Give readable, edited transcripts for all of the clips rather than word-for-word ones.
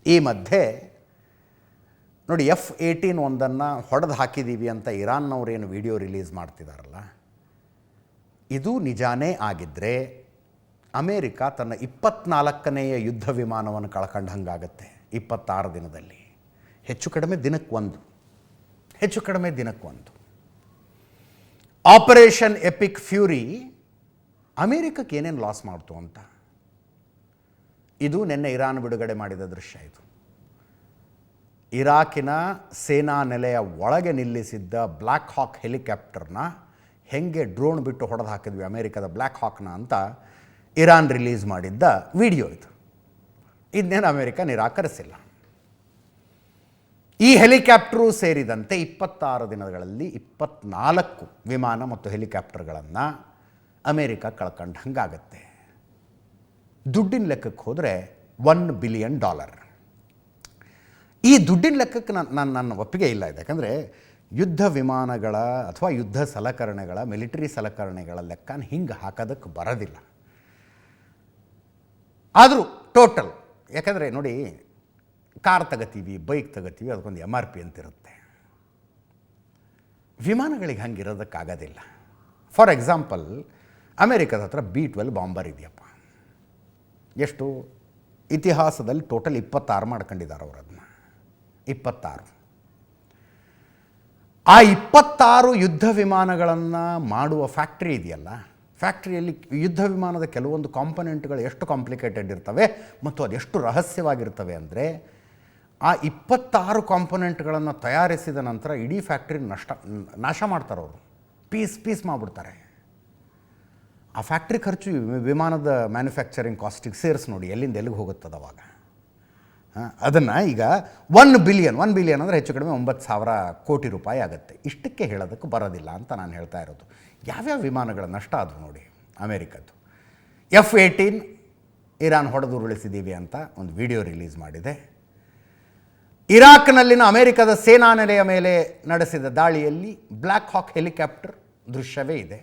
ಈ ಮಧ್ಯೆ ನೋಡಿ F-18 ಒಂದನ್ನು ಹೊಡೆದು ಹಾಕಿದ್ದೀವಿ ಅಂತ ಇರಾನ್ನವ್ರೇನು ವಿಡಿಯೋ ರಿಲೀಸ್ ಮಾಡ್ತಿದ್ದಾರಲ್ಲ, ಇದು ನಿಜಾನೇ ಆಗಿದ್ದರೆ ಅಮೇರಿಕ ತನ್ನ 24ನೇಯ ಯುದ್ಧ ವಿಮಾನವನ್ನು ಕಳ್ಕೊಂಡಂಗಾಗತ್ತೆ 26 ದಿನದಲ್ಲಿ. ಹೆಚ್ಚು ಕಡಿಮೆ ದಿನಕ್ಕೊಂದು. ಆಪರೇಷನ್ ಎಪಿಕ್ ಫ್ಯೂರಿ ಅಮೇರಿಕಕ್ಕೆ ಏನೇನು ಲಾಸ್ ಮಾಡ್ತು ಅಂತ ಇದು ನಿನ್ನೆ ಇರಾನ್ ಬಿಡುಗಡೆ ಮಾಡಿದ ದೃಶ್ಯ. ಇದು ಇರಾಕಿನ ಸೇನಾ ನೆಲೆಯ ಒಳಗೆ ನಿಲ್ಲಿಸಿದ್ದ ಬ್ಲ್ಯಾಕ್ ಹಾಕ್ ಹೆಲಿಕಾಪ್ಟರ್ನ ಹೆಂಗೆ ಡ್ರೋನ್ ಬಿಟ್ಟು ಹೊಡೆದು ಹಾಕಿದ್ವಿ ಅಮೇರಿಕದ ಬ್ಲ್ಯಾಕ್ ಹಾಕ್ನ ಅಂತ ಇರಾನ್ ರಿಲೀಸ್ ಮಾಡಿದ್ದ ವಿಡಿಯೋ ಇದು. ಇದನ್ನೇನು ಅಮೇರಿಕ ನಿರಾಕರಿಸಿಲ್ಲ. ಈ ಹೆಲಿಕಾಪ್ಟರು ಸೇರಿದಂತೆ 26 ದಿನಗಳಲ್ಲಿ 24 ವಿಮಾನ ಮತ್ತು ಹೆಲಿಕಾಪ್ಟರ್ಗಳನ್ನು ಅಮೇರಿಕ ಕಳ್ಕೊಂಡು ಹಂಗಾಗತ್ತೆ. ದುಡ್ಡಿನ ಲೆಕ್ಕಕ್ಕೆ ಹೋದರೆ $1 ಬಿಲಿಯನ್. ಈ ದುಡ್ಡಿನ ಲೆಕ್ಕಕ್ಕೆ ನನ್ನ ಒಪ್ಪಿಗೆ ಇಲ್ಲ ಇದೆ. ಯಾಕಂದರೆ ಯುದ್ಧ ವಿಮಾನಗಳ ಅಥವಾ ಯುದ್ಧ ಸಲಕರಣೆಗಳ ಮಿಲಿಟರಿ ಸಲಕರಣೆಗಳ ಲೆಕ್ಕನ ಹಿಂಗೆ ಹಾಕೋದಕ್ಕೆ ಬರೋದಿಲ್ಲ. ಆದರೂ ಟೋಟಲ್, ಯಾಕಂದರೆ ನೋಡಿ, ಕಾರ್ ತಗೋತೀವಿ, ಬೈಕ್ ತಗೋತೀವಿ, ಅದಕ್ಕೊಂದು MRP ಅಂತಿರುತ್ತೆ. ವಿಮಾನಗಳಿಗೆ ಹಂಗೆ ಇರೋದಕ್ಕಾಗೋದಿಲ್ಲ. ಫಾರ್ ಎಕ್ಸಾಂಪಲ್, ಅಮೇರಿಕದ ಹತ್ರ B-12 ಬಾಂಬರ್ ಇದೆಯಪ್ಪ. ಎಷ್ಟು ಇತಿಹಾಸದಲ್ಲಿ ಟೋಟಲ್ 26 ಮಾಡ್ಕೊಂಡಿದ್ದಾರೆ ಅವರು. ಅದನ್ನ 26. ಆ 26 ಯುದ್ಧ ವಿಮಾನಗಳನ್ನು ಮಾಡುವ ಫ್ಯಾಕ್ಟ್ರಿ ಇದೆಯಲ್ಲ, ಫ್ಯಾಕ್ಟ್ರಿಯಲ್ಲಿ ಯುದ್ಧ ವಿಮಾನದ ಕೆಲವೊಂದು ಕಾಂಪೊನೆಂಟ್ಗಳು ಎಷ್ಟು ಕಾಂಪ್ಲಿಕೇಟೆಡ್ ಇರ್ತವೆ ಮತ್ತು ಅದೆಷ್ಟು ರಹಸ್ಯವಾಗಿರ್ತವೆ ಅಂದರೆ, ಆ 26 ಕಾಂಪೊನೆಂಟ್ಗಳನ್ನು ತಯಾರಿಸಿದ ನಂತರ ಇಡೀ ಫ್ಯಾಕ್ಟ್ರಿ ನಾಶ ಮಾಡ್ತಾರೆ ಅವರು. ಪೀಸ್ ಮಾಡಿಬಿಡ್ತಾರೆ. ಆ ಫ್ಯಾಕ್ಟ್ರಿ ಖರ್ಚು ವಿಮಾನದ ಮ್ಯಾನುಫ್ಯಾಕ್ಚರಿಂಗ್ ಕಾಸ್ಟಿಗೆ ಸೇರಿಸಿ ನೋಡಿ ಎಲ್ಲಿಂದ ಎಲ್ಲಿಗೆ ಹೋಗುತ್ತದೆ ಅವಾಗ. ಅದನ್ನು ಈಗ $1 ಬಿಲಿಯನ್ ಅಂದರೆ ಹೆಚ್ಚು ಕಡಿಮೆ 9,000 ಕೋಟಿ ರೂಪಾಯಿ ಆಗುತ್ತೆ. ಇಷ್ಟಕ್ಕೆ ಹೇಳೋದಕ್ಕೆ ಬರೋದಿಲ್ಲ ಅಂತ ನಾನು ಹೇಳ್ತಾ ಇರೋದು. ಯಾವ್ಯಾವ ವಿಮಾನಗಳ ನಷ್ಟ ಅದು ನೋಡಿ ಅಮೇರಿಕದ್ದು. F-18 ಇರಾನ್ ಹೊಡೆದು ಉರುಳಿಸಿದ್ದೀವಿ ಅಂತ ಒಂದು ವಿಡಿಯೋ ರಿಲೀಸ್ ಮಾಡಿದೆ. ಇರಾಕ್ನಲ್ಲಿನ ಅಮೇರಿಕದ ಸೇನಾ ನೆಲೆಯ ಮೇಲೆ ನಡೆಸಿದ ದಾಳಿಯಲ್ಲಿ ಬ್ಲ್ಯಾಕ್ ಹಾಕ್ ಹೆಲಿಕಾಪ್ಟರ್ ದೃಶ್ಯವೇ ಇದೆ.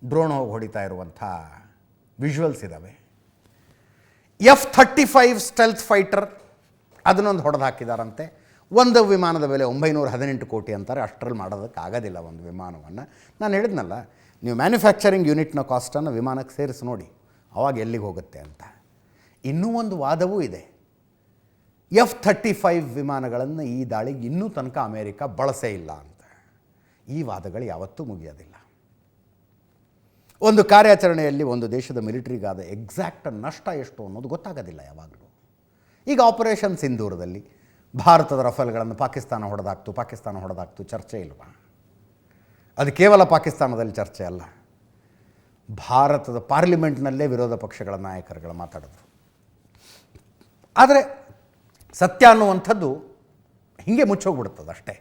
ಡ್ರೋನ್ ಹೋಗಿ ಹೊಡಿತಾ ಇರುವಂಥ ವಿಜುವಲ್ಸ್ ಇದ್ದಾವೆ. F-35 ಸ್ಟೆಲ್ತ್ ಫೈಟರ್ ಅದನ್ನೊಂದು ಹೊಡೆದು ಹಾಕಿದಾರಂತೆ. ಒಂದು ವಿಮಾನದ ಬೆಲೆ 918 ಕೋಟಿ ಅಂತಾರೆ. ಅಷ್ಟರಲ್ಲಿ ಮಾಡೋದಕ್ಕೆ ಆಗೋದಿಲ್ಲ ಒಂದು ವಿಮಾನವನ್ನು. ನಾನು ಹೇಳಿದ್ನಲ್ಲ, ನೀವು ಮ್ಯಾನುಫ್ಯಾಕ್ಚರಿಂಗ್ ಯೂನಿಟ್ನ ಕಾಸ್ಟನ್ನು ವಿಮಾನಕ್ಕೆ ಸೇರಿಸಿ ನೋಡಿ ಅವಾಗ ಎಲ್ಲಿಗೆ ಹೋಗುತ್ತೆ ಅಂತ. ಇನ್ನೂ ಒಂದು ವಾದವೂ ಇದೆ. F-35 ವಿಮಾನಗಳನ್ನು ಈ ದಾಳಿಗೆ ಇನ್ನೂ ತನಕ ಅಮೇರಿಕ ಬಳಸೇ ಇಲ್ಲ ಅಂತ. ಈ ವಾದಗಳು ಯಾವತ್ತೂ ಮುಗಿಯೋದಿಲ್ಲ. ಒಂದು ಕಾರ್ಯಾಚರಣೆಯಲ್ಲಿ ಒಂದು ದೇಶದ ಮಿಲಿಟರಿಗಾದ ಎಕ್ಸಾಕ್ಟ್ ನಷ್ಟ ಎಷ್ಟು ಅನ್ನೋದು ಗೊತ್ತಾಗೋದಿಲ್ಲ ಯಾವಾಗಲೂ. ಈಗ ಆಪರೇಷನ್ ಸಿಂಧೂರದಲ್ಲಿ ಭಾರತದ ರಫೇಲ್ಗಳನ್ನು ಪಾಕಿಸ್ತಾನ ಹೊಡೆದಾಕ್ತು ಚರ್ಚೆ ಇಲ್ವಾ? ಅದು ಕೇವಲ ಪಾಕಿಸ್ತಾನದಲ್ಲಿ ಚರ್ಚೆ ಅಲ್ಲ, ಭಾರತದ ಪಾರ್ಲಿಮೆಂಟ್ನಲ್ಲೇ ವಿರೋಧ ಪಕ್ಷಗಳ ನಾಯಕರುಗಳು ಮಾತಾಡಿದ್ರು. ಆದರೆ ಸತ್ಯ ಅನ್ನುವಂಥದ್ದು ಹೀಗೆ ಮುಚ್ಚೋಗ್ಬಿಡ್ತದೆ ಅಷ್ಟೇ.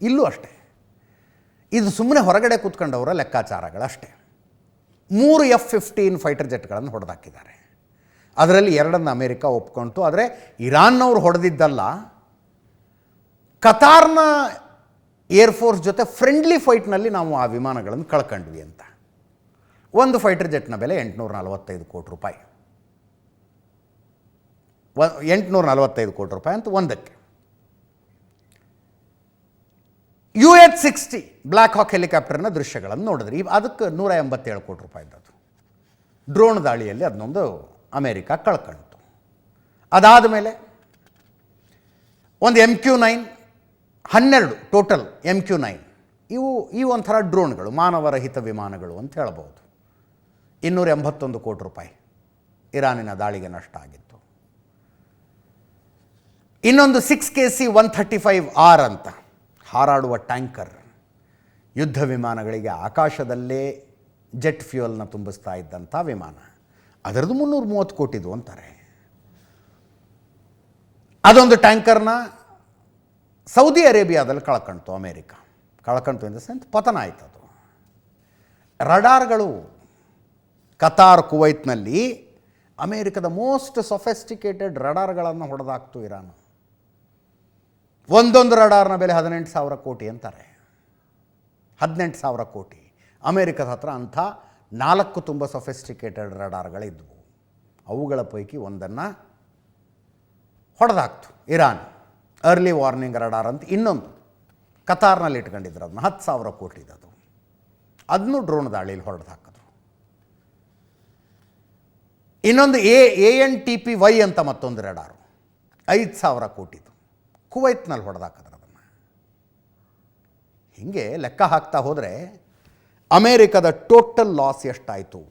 ಇಲ್ಲೂ ಅಷ್ಟೇ. ಇದು ಸುಮ್ಮನೆ ಹೊರಗಡೆ ಕೂತ್ಕೊಂಡವರ ಲೆಕ್ಕಾಚಾರಗಳಷ್ಟೇ. 3 F-15 ಫೈಟರ್ ಜೆಟ್ಗಳನ್ನು ಹೊಡೆದಾಕಿದ್ದಾರೆ. ಅದರಲ್ಲಿ 2 ಅಮೇರಿಕ ಒಪ್ಕೊಂತು. ಆದರೆ ಇರಾನ್ನವರು ಹೊಡೆದಿದ್ದಲ್ಲ, ಕತಾರ್ನ ಏರ್ಫೋರ್ಸ್ ಜೊತೆ ಫ್ರೆಂಡ್ಲಿ ಫೈಟ್ನಲ್ಲಿ ನಾವು ಆ ವಿಮಾನಗಳನ್ನು ಕಳ್ಕೊಂಡ್ವಿ ಅಂತ. ಒಂದು ಫೈಟರ್ ಜೆಟ್ನ ಬೆಲೆ $845 ಕೋಟಿ ರೂಪಾಯಿ. 845 ಕೋಟಿ ರೂಪಾಯಿ ಅಂತ ಒಂದಕ್ಕೆ. UH-60 ಬ್ಲ್ಯಾಕ್ ಹಾಕ್ ಹೆಲಿಕಾಪ್ಟರ್ನ ದೃಶ್ಯಗಳನ್ನು ನೋಡಿದ್ರಿ. ಅದಕ್ಕೆ $187 ಕೋಟಿ ರೂಪಾಯಿದ್ದು ಡ್ರೋನ್ ದಾಳಿಯಲ್ಲಿ ಅದನ್ನೊಂದು ಅಮೇರಿಕ ಕಳ್ಕೊಂಡಿತು. ಅದಾದ ಮೇಲೆ ಒಂದು MQ-9 12 ಟೋಟಲ್ MQ-9 ಇವು ಒಂಥರ ಡ್ರೋನ್ಗಳು, ಮಾನವರಹಿತ ವಿಮಾನಗಳು ಅಂತ ಹೇಳ್ಬೋದು. $281 ಕೋಟಿ ರೂಪಾಯಿ ಇರಾನಿನ ದಾಳಿಗೆ ನಷ್ಟ ಆಗಿತ್ತು. ಇನ್ನೊಂದು 6KC-135R ಅಂತ ಹಾರಾಡುವ ಟ್ಯಾಂಕರ್, ಯುದ್ಧ ವಿಮಾನಗಳಿಗೆ ಆಕಾಶದಲ್ಲೇ ಜೆಟ್ ಫ್ಯೂಯಲ್ನ ತುಂಬಿಸ್ತಾ ಇದ್ದಂಥ ವಿಮಾನ, ಅದರದ್ದು $330 ಕೋಟಿದು ಅಂತಾರೆ. ಅದೊಂದು ಟ್ಯಾಂಕರ್ನ ಸೌದಿ ಅರೇಬಿಯಾದಲ್ಲಿ ಕಳ್ಕೊಂತು ಅಮೇರಿಕ. ಕಳ್ಕೊಂತು ಇನ್ ದ ಸೆನ್ಸ್ ಪತನ ಆಯ್ತು. ಅದು ರಡಾರ್ಗಳು ಕತಾರ್, ಕುವೈತ್ನಲ್ಲಿ ಅಮೇರಿಕದ ಮೋಸ್ಟ್ ಸೊಫೆಸ್ಟಿಕೇಟೆಡ್ ರಡಾರ್ಗಳನ್ನು ಹೊಡೆದಾಕ್ತು ಇರಾನು. ಒಂದೊಂದು ರಡಾರ್ನ ಬೆಲೆ 18,000 ಕೋಟಿ ಅಂತಾರೆ. 18,000 ಕೋಟಿ. ಅಮೇರಿಕದ ಹತ್ರ ಅಂಥ 4 ತುಂಬ ಸೊಫೆಸ್ಟಿಕೇಟೆಡ್ ರಡಾರ್ಗಳಿದ್ವು. ಅವುಗಳ ಪೈಕಿ ಒಂದನ್ನು ಹೊಡೆದಾಕ್ತು ಇರಾನ್. ಅರ್ಲಿ ವಾರ್ನಿಂಗ್ ರಡಾರ್ ಅಂತ ಇನ್ನೊಂದು ಕತಾರ್ನಲ್ಲಿ ಇಟ್ಕೊಂಡಿದ್ರು, ಅದನ್ನ 10,000 ಕೋಟಿದದು, ಅದನ್ನು ಡ್ರೋನ್ ದಾಳಿಯಲ್ಲಿ ಹೊಡೆದು ಹಾಕಿದ್ರು. ಇನ್ನೊಂದು ANTPY ಅಂತ ಮತ್ತೊಂದು ರಡಾರು 5,000 ಕೋಟಿದು, ಕುವೈತ್ನಲ್ಲಿ ಹೊಡೆದಾಕಿದ್ರು ಅದನ್ನು. ಹೀಗೆ ಲೆಕ್ಕ ಹಾಕ್ತಾ ಹೋದರೆ ಅಮೇರಿಕದ ಟೋಟಲ್ ಲಾಸ್ ಎಷ್ಟಾಯಿತು?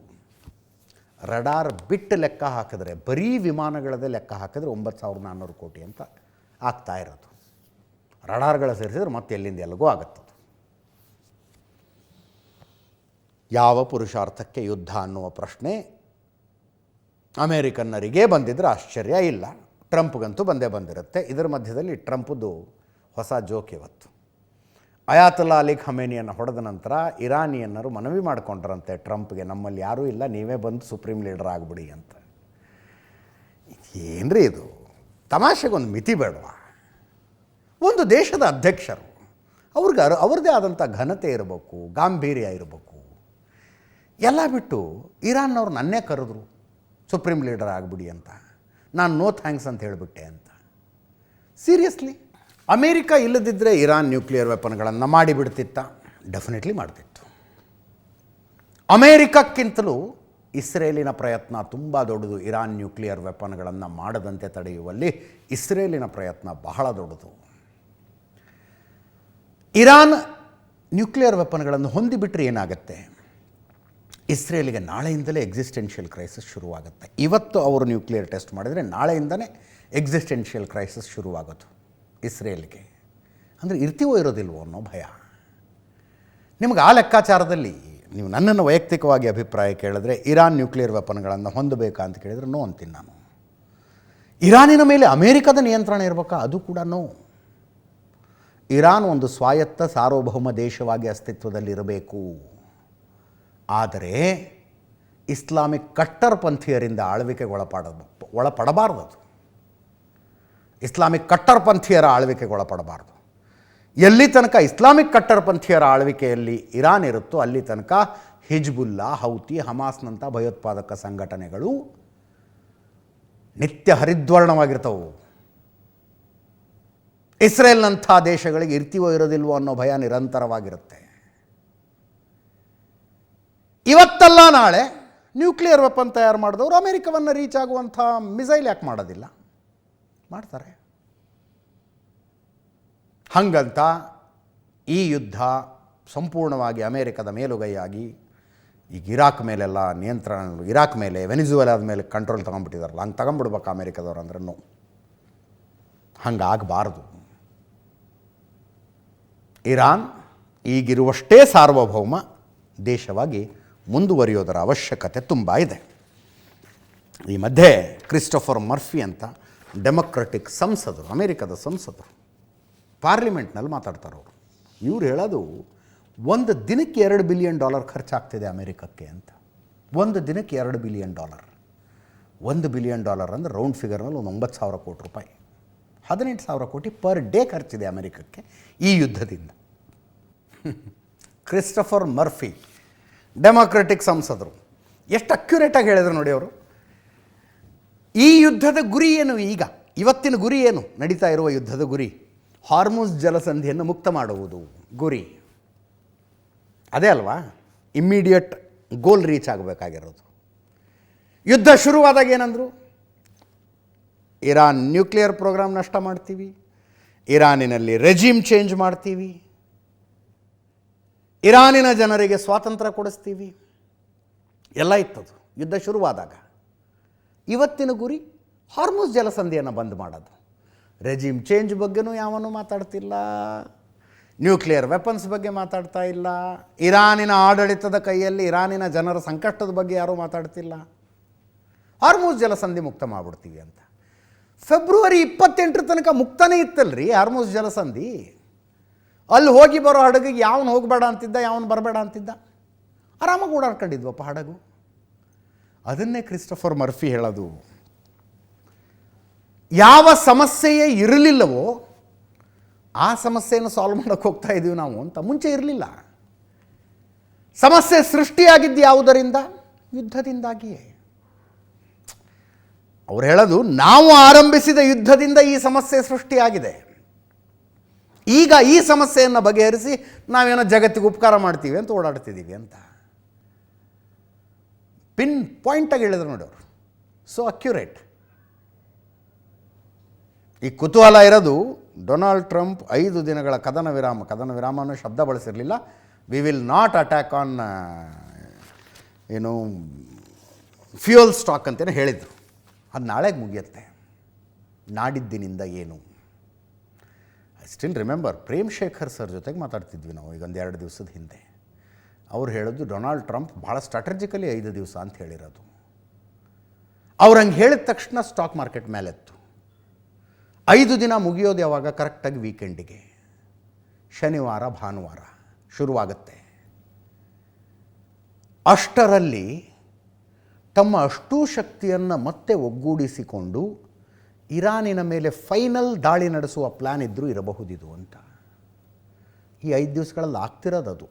ರಡಾರ್ ಬಿಟ್ಟು ಲೆಕ್ಕ ಹಾಕಿದ್ರೆ, ಬರೀ ವಿಮಾನಗಳದೇ ಲೆಕ್ಕ ಹಾಕಿದ್ರೆ 9,400 ಕೋಟಿ ಅಂತ ಆಗ್ತಾ ಇರೋದು. ರಡಾರ್ಗಳ ಸೇರಿಸಿದ್ರೆ ಮತ್ತೆ ಎಲ್ಲಿಂದ ಎಲ್ಲಿಗೂ ಆಗುತ್ತದು. ಯಾವ ಪುರುಷಾರ್ಥಕ್ಕೆ ಯುದ್ಧ ಅನ್ನುವ ಪ್ರಶ್ನೆ ಅಮೇರಿಕನ್ನರಿಗೆ ಬಂದಿದ್ರೆ ಆಶ್ಚರ್ಯ ಇಲ್ಲ. ಟ್ರಂಪ್ಗಂತೂ ಬಂದೇ ಬಂದಿರುತ್ತೆ. ಇದರ ಮಧ್ಯದಲ್ಲಿ ಟ್ರಂಪ್ದು ಹೊಸ ಜೋಕ್ ಇವತ್ತು. ಅಯಾತುಲ್ಲಾ ಅಲಿ ಖಮೇನಿಯನ್ನು ಹೊಡೆದ ನಂತರ ಇರಾನಿಯನ್ನರು ಮನವಿ ಮಾಡಿಕೊಂಡ್ರಂತೆ ಟ್ರಂಪ್ಗೆ, ನಮ್ಮಲ್ಲಿ ಯಾರೂ ಇಲ್ಲ, ನೀವೇ ಬಂದು ಸುಪ್ರೀಂ ಲೀಡರ್ ಆಗಿಬಿಡಿ ಅಂತ. ಏನ್ರಿ ಇದು? ತಮಾಷೆಗೊಂದು ಮಿತಿ ಬೇಡವಾ? ಒಂದು ದೇಶದ ಅಧ್ಯಕ್ಷರು, ಅವ್ರದ್ದೇ ಆದಂಥ ಘನತೆ ಇರಬೇಕು, ಗಾಂಭೀರ್ಯ ಇರಬೇಕು. ಎಲ್ಲ ಬಿಟ್ಟು ಇರಾನ್ನವ್ರು ನನ್ನೇ ಕರೆದ್ರು ಸುಪ್ರೀಂ ಲೀಡರ್ ಆಗಿಬಿಡಿ ಅಂತ, ನಾನು ನೋ ಥ್ಯಾಂಕ್ಸ್ ಅಂತ ಹೇಳಿಬಿಟ್ಟೆ ಅಂತ. ಸೀರಿಯಸ್ಲಿ? ಅಮೇರಿಕ ಇಲ್ಲದಿದ್ದರೆ ಇರಾನ್ ನ್ಯೂಕ್ಲಿಯರ್ ವೆಪನ್ಗಳನ್ನು ಮಾಡಿಬಿಡ್ತಿತ್ತ? ಡೆಫಿನೆಟ್ಲಿ ಮಾಡ್ತಿತ್ತು. ಅಮೇರಿಕಕ್ಕಿಂತಲೂ ಇಸ್ರೇಲಿನ ಪ್ರಯತ್ನ ತುಂಬ ದೊಡ್ಡದು. ಇರಾನ್ ನ್ಯೂಕ್ಲಿಯರ್ ವೆಪನ್ಗಳನ್ನು ಮಾಡದಂತೆ ತಡೆಯುವಲ್ಲಿ ಇಸ್ರೇಲಿನ ಪ್ರಯತ್ನ ಬಹಳ ದೊಡ್ಡದು. ಇರಾನ್ ನ್ಯೂಕ್ಲಿಯರ್ ವೆಪನ್ಗಳನ್ನು ಹೊಂದಿಬಿಟ್ರೆ ಏನಾಗುತ್ತೆ? ಇಸ್ರೇಲಿಗೆ ನಾಳೆಯಿಂದಲೇ ಎಕ್ಸಿಸ್ಟೆನ್ಷಿಯಲ್ ಕ್ರೈಸಿಸ್ ಶುರುವಾಗುತ್ತೆ. ಇವತ್ತು ಅವರು ನ್ಯೂಕ್ಲಿಯರ್ ಟೆಸ್ಟ್ ಮಾಡಿದರೆ ನಾಳೆಯಿಂದಲೇ ಎಕ್ಸಿಸ್ಟೆನ್ಷಿಯಲ್ ಕ್ರೈಸಿಸ್ ಶುರುವಾಗೋದು ಇಸ್ರೇಲ್ಗೆ. ಅಂದರೆ ಇರ್ತೀವೋ ಇರೋದಿಲ್ವೋ ಅನ್ನೋ ಭಯ. ನಿಮಗೆ ಆ ಲೆಕ್ಕಾಚಾರದಲ್ಲಿ ನೀವು ನನ್ನನ್ನು ವೈಯಕ್ತಿಕವಾಗಿ ಅಭಿಪ್ರಾಯ ಕೇಳಿದ್ರೆ, ಇರಾನ್ ನ್ಯೂಕ್ಲಿಯರ್ ವೆಪನ್ಗಳನ್ನು ಹೊಂದಬೇಕಾ ಅಂತ ಕೇಳಿದರೆ ನೋ ಅಂತೀನಿ ನಾನು. ಇರಾನಿನ ಮೇಲೆ ಅಮೇರಿಕದ ನಿಯಂತ್ರಣ ಇರಬೇಕಾ? ಅದು ಕೂಡ ನೋ. ಇರಾನ್ ಒಂದು ಸ್ವಾಯತ್ತ ಸಾರ್ವಭೌಮ ದೇಶವಾಗಿ ಅಸ್ತಿತ್ವದಲ್ಲಿರಬೇಕು. ಆದರೆ ಇಸ್ಲಾಮಿಕ್ ಕಟ್ಟರ್ಪಂಥೀಯರಿಂದ ಆಳ್ವಿಕೆಗೆ ಒಳಪಡಬಾರ್ದು. ಅದು ಇಸ್ಲಾಮಿಕ್ ಕಟ್ಟರ್ಪಂಥೀಯರ ಆಳ್ವಿಕೆಗೆ ಒಳಪಡಬಾರ್ದು. ಎಲ್ಲಿ ತನಕ ಇಸ್ಲಾಮಿಕ್ ಕಟ್ಟರ್ಪಂಥೀಯರ ಆಳ್ವಿಕೆಯಲ್ಲಿ ಇರಾನ್ ಇರುತ್ತೋ ಅಲ್ಲಿ ತನಕ ಹಿಜ್ಬುಲ್ಲಾ, ಹೌತಿ, ಹಮಾಸ್ನಂಥ ಭಯೋತ್ಪಾದಕ ಸಂಘಟನೆಗಳು ನಿತ್ಯ ಹರಿದ್ವರ್ಣವಾಗಿರ್ತವೆ. ಇಸ್ರೇಲ್ನಂಥ ದೇಶಗಳಿಗೆ ಇರ್ತೀವೋ ಇರೋದಿಲ್ವೋ ಅನ್ನೋ ಭಯ ನಿರಂತರವಾಗಿರುತ್ತೆ. ಇವತ್ತಲ್ಲ ನಾಳೆ ನ್ಯೂಕ್ಲಿಯರ್ ವೆಪನ್ ತಯಾರು ಮಾಡಿದವರು ಅಮೇರಿಕವನ್ನು ರೀಚ್ ಆಗುವಂಥ ಮಿಸೈಲ್ ಯಾಕೆ ಮಾಡೋದಿಲ್ಲ? ಮಾಡ್ತಾರೆ. ಹಾಗಂತ ಈ ಯುದ್ಧ ಸಂಪೂರ್ಣವಾಗಿ ಅಮೇರಿಕದ ಮೇಲುಗೈಯಾಗಿ ಈಗ ಇರಾಕ್ ಮೇಲೆಲ್ಲ ನಿಯಂತ್ರಣ, ಇರಾಕ್ ಮೇಲೆ, ವೆನಿಜುವೆಲಾದ ಮೇಲೆ ಕಂಟ್ರೋಲ್ ತೊಗೊಂಡ್ಬಿಟ್ಟಿದಾರಲ್ಲ, ಹಂಗೆ ತಗೊಂಡ್ಬಿಡ್ಬೇಕು ಅಮೇರಿಕದವ್ರು ಅಂದ್ರೆ ನೋ, ಹಂಗಾಗಬಾರ್ದು. ಇರಾನ್ ಈಗಿರುವಷ್ಟೇ ಸಾರ್ವಭೌಮ ದೇಶವಾಗಿ ಮುಂದುವರಿಯೋದರ ಅವಶ್ಯಕತೆ ತುಂಬ ಇದೆ. ಈ ಮಧ್ಯೆ ಕ್ರಿಸ್ಟೋಫರ್ ಮರ್ಫಿ ಅಂತ ಡೆಮೊಕ್ರೆಟಿಕ್ ಸಂಸದರು, ಅಮೇರಿಕದ ಸಂಸದರು, ಪಾರ್ಲಿಮೆಂಟ್ನಲ್ಲಿ ಮಾತಾಡ್ತಾರವರು. ಇವ್ರು ಹೇಳೋದು ಒಂದು ದಿನಕ್ಕೆ $2 ಬಿಲಿಯನ್ ಖರ್ಚಾಗ್ತಿದೆ ಅಮೇರಿಕಕ್ಕೆ ಅಂತ. ಒಂದು ದಿನಕ್ಕೆ $2 ಬಿಲಿಯನ್. $1 ಬಿಲಿಯನ್ ಅಂದರೆ ರೌಂಡ್ ಫಿಗರ್ನಲ್ಲಿ ಒಂದು 9,000 ಕೋಟಿ ರೂಪಾಯಿ, 18,000 ಕೋಟಿ ಪರ್ ಡೇ ಖರ್ಚಿದೆ ಅಮೇರಿಕಕ್ಕೆ ಈ ಯುದ್ಧದಿಂದ. ಕ್ರಿಸ್ಟೋಫರ್ ಮರ್ಫಿ ಡೆಮೊಕ್ರೆಟಿಕ್ ಸಂಸದರು ಎಷ್ಟು ಅಕ್ಯುರೇಟಾಗಿ ಹೇಳಿದ್ರು ನೋಡಿ ಅವರು. ಈ ಯುದ್ಧದ ಗುರಿ ಏನು? ಇವತ್ತಿನ ಗುರಿ ಏನು? ನಡೀತಾ ಇರುವ ಯುದ್ಧದ ಗುರಿ ಹಾರ್ಮುಜ್ ಜಲಸಂಧಿಯನ್ನು ಮುಕ್ತ ಮಾಡುವುದು ಗುರಿ. ಅದೇ ಅಲ್ವಾ ಇಮ್ಮಿಡಿಯೇಟ್ ಗೋಲ್ ರೀಚ್ ಆಗಬೇಕಾಗಿರೋದು. ಯುದ್ಧ ಶುರುವಾದಾಗ ಏನಂದರು? ಇರಾನ್ ನ್ಯೂಕ್ಲಿಯರ್ ಪ್ರೋಗ್ರಾಮ್ ನಷ್ಟ ಮಾಡ್ತೀವಿ, ಇರಾನಿನಲ್ಲಿ ರೆಜಿಮ್ ಚೇಂಜ್ ಮಾಡ್ತೀವಿ, ಇರಾನಿನ ಜನರಿಗೆ ಸ್ವಾತಂತ್ರ್ಯ ಕೊಡಿಸ್ತೀವಿ, ಎಲ್ಲ ಇತ್ತದು ಯುದ್ಧ ಶುರುವಾದಾಗ. ಇವತ್ತಿನ ಗುರಿ ಹಾರ್ಮುಜ್ ಜಲಸಂಧಿಯನ್ನು ಬಂದ್ ಮಾಡೋದು. ರೆಜಿಮ್ ಚೇಂಜ್ ಬಗ್ಗೆನೂ ಯಾವನೂ ಮಾತಾಡ್ತಿಲ್ಲ, ನ್ಯೂಕ್ಲಿಯರ್ ವೆಪನ್ಸ್ ಬಗ್ಗೆ ಮಾತಾಡ್ತಾ ಇಲ್ಲ, ಇರಾನಿನ ಆಡಳಿತದ ಕೈಯಲ್ಲಿ ಇರಾನಿನ ಜನರ ಸಂಕಷ್ಟದ ಬಗ್ಗೆ ಯಾರೂ ಮಾತಾಡ್ತಿಲ್ಲ. ಹಾರ್ಮುಜ್ ಜಲಸಂಧಿ ಮುಕ್ತ ಮಾಡಿಬಿಡ್ತೀವಿ ಅಂತ. ಫೆಬ್ರವರಿ 28 ತನಕ ಮುಕ್ತನೇ ಇತ್ತಲ್ರಿ ಹಾರ್ಮುಜ್ ಜಲಸಂಧಿ. ಅಲ್ಲಿ ಹೋಗಿ ಬರೋ ಹಡಗಿಗೆ ಯಾವನು ಹೋಗಬೇಡ ಅಂತಿದ್ದ, ಯಾವನು ಬರಬೇಡ ಅಂತಿದ್ದ, ಆರಾಮಾಗಿ ಓಡಾಡ್ಕೊಂಡಿದ್ವಪ್ಪ ಹಡಗು. ಅದನ್ನೇ ಕ್ರಿಸ್ಟೋಫರ್ ಮರ್ಫಿ ಹೇಳೋದು. ಯಾವ ಸಮಸ್ಯೆಯೇ ಇರಲಿಲ್ಲವೋ ಆ ಸಮಸ್ಯೆಯನ್ನು ಸಾಲ್ವ್ ಮಾಡೋಕ್ಕೆ ಹೋಗ್ತಾ ಇದ್ದೀವಿ ನಾವು ಅಂತ. ಮುಂಚೆ ಇರಲಿಲ್ಲ. ಸಮಸ್ಯೆ ಸೃಷ್ಟಿಯಾಗಿದ್ದು ಯಾವುದರಿಂದ? ಯುದ್ಧದಿಂದಾಗಿಯೇ. ಅವ್ರು ಹೇಳೋದು, ನಾವು ಆರಂಭಿಸಿದ ಯುದ್ಧದಿಂದ ಈ ಸಮಸ್ಯೆ ಸೃಷ್ಟಿಯಾಗಿದೆ, ಈಗ ಈ ಸಮಸ್ಯೆಯನ್ನು ಬಗೆಹರಿಸಿ ನಾವೇನೋ ಜಗತ್ತಿಗೆ ಉಪಕಾರ ಮಾಡ್ತೀವಿ ಅಂತ ಓಡಾಡ್ತಿದ್ದೀವಿ ಅಂತ ಪಿನ್ ಪಾಯಿಂಟಾಗಿ ಹೇಳಿದ್ರು ನೋಡಿ ಅವರು. So accurate. ಈ ಕುತೂಹಲ ಇರೋದು ಡೊನಾಲ್ಡ್ ಟ್ರಂಪ್ 5 ದಿನಗಳ ಕದನ ವಿರಾಮ ಅನ್ನೋ ಶಬ್ದ ಬಳಸಿರಲಿಲ್ಲ. We will not attack on fuel stock ಅಂತಲೇ ಹೇಳಿದರು. ಅದು ನಾಳೆಗೆ ಮುಗಿಯುತ್ತೆ. ನಾಡಿದ್ದಿನಿಂದ ಏನು? I still remember Prem Shekhar sir ಜೊತೆಗೆ ಮಾತಾಡ್ತಿದ್ವಿ ನಾವು ಈಗ 1-2 ದಿವಸದ ಹಿಂದೆ. ಅವ್ರು ಹೇಳೋದು ಡೊನಾಲ್ಡ್ ಟ್ರಂಪ್ ಭಾಳ ಸ್ಟ್ರಾಟಜಿಕಲಿ 5 ದಿವಸ ಅಂತ ಹೇಳಿರೋದು. ಅವ್ರು ಹಂಗೆ ಹೇಳಿದ ತಕ್ಷಣ ಸ್ಟಾಕ್ ಮಾರ್ಕೆಟ್ ಮೇಲೆತ್ತು. 5 ದಿನ ಮುಗಿಯೋದು ಯಾವಾಗ? ಕರೆಕ್ಟಾಗಿ ವೀಕೆಂಡಿಗೆ, ಶನಿವಾರ ಭಾನುವಾರ ಶುರುವಾಗುತ್ತೆ. ಅಷ್ಟರಲ್ಲಿ ತಮ್ಮ ಅಷ್ಟೂ ಶಕ್ತಿಯನ್ನು ಮತ್ತೆ ಒಗ್ಗೂಡಿಸಿಕೊಂಡು ಇರಾನಿನ ಮೇಲೆ ಫೈನಲ್ ದಾಳಿ ನಡೆಸುವ ಪ್ಲ್ಯಾನ್ ಇದ್ದರೂ ಇರಬಹುದಿದು ಅಂತ. ಈ 5 ದಿವಸಗಳಲ್ಲಿ ಆಗ್ತಿರೋದು.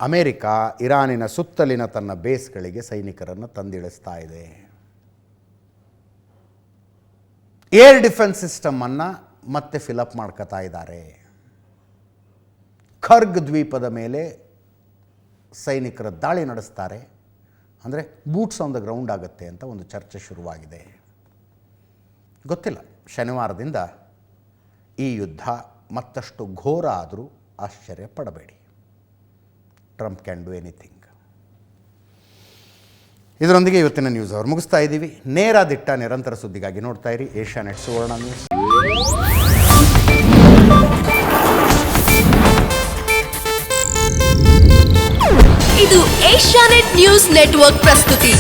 ಅಮೇರಿಕಾ ಇರಾನಿನ ಸುತ್ತಲಿನ ತನ್ನ ಬೇಸ್ಗಳಿಗೆ ಸೈನಿಕರನ್ನು ತಂದಿಳಿಸ್ತಾ ಇದೆ. ಏರ್ ಡಿಫೆನ್ಸ್ ಸಿಸ್ಟಮನ್ನು ಮತ್ತೆ ಫಿಲಪ್ ಮಾಡ್ಕೋತಾ ಇದ್ದಾರೆ. ಖರ್ಗ್ ದ್ವೀಪದ ಮೇಲೆ ಸೈನಿಕರ ದಾಳಿ ನಡೆಸ್ತಾರೆ. ಅಂದರೆ ಬೂಟ್ಸ್ ಆನ್ ದ ಗ್ರೌಂಡ್ ಆಗುತ್ತೆ ಅಂತ ಒಂದು ಚರ್ಚೆ ಶುರುವಾಗಿದೆ. ಗೊತ್ತಿಲ್ಲ, ಶನಿವಾರದಿಂದ ಈ ಯುದ್ಧ ಮತ್ತಷ್ಟು ಘೋರ ಆದರೂ ಆಶ್ಚರ್ಯ ಪಡಬೇಡಿ. Trump can do anything. ಇದರೊಂದಿಗೆ ಇವತ್ತಿನ ನ್ಯೂಸ್ ಅವರು ಮುಗಿಸ್ತಾ ಇದ್ದೀವಿ. ನೇರ ದಿಟ್ಟ ನಿರಂತರ ಸುದ್ದಿಗಾಗಿ ನೋಡ್ತಾ ಇರಿ ಏಷ್ಯಾನೆಟ್ ಸುವರ್ಣ ನ್ಯೂಸ್. ಇದು ಏಷ್ಯಾನೆಟ್ ನ್ಯೂಸ್ ನೆಟ್ವರ್ಕ್ ಪ್ರಸ್ತುತಿ.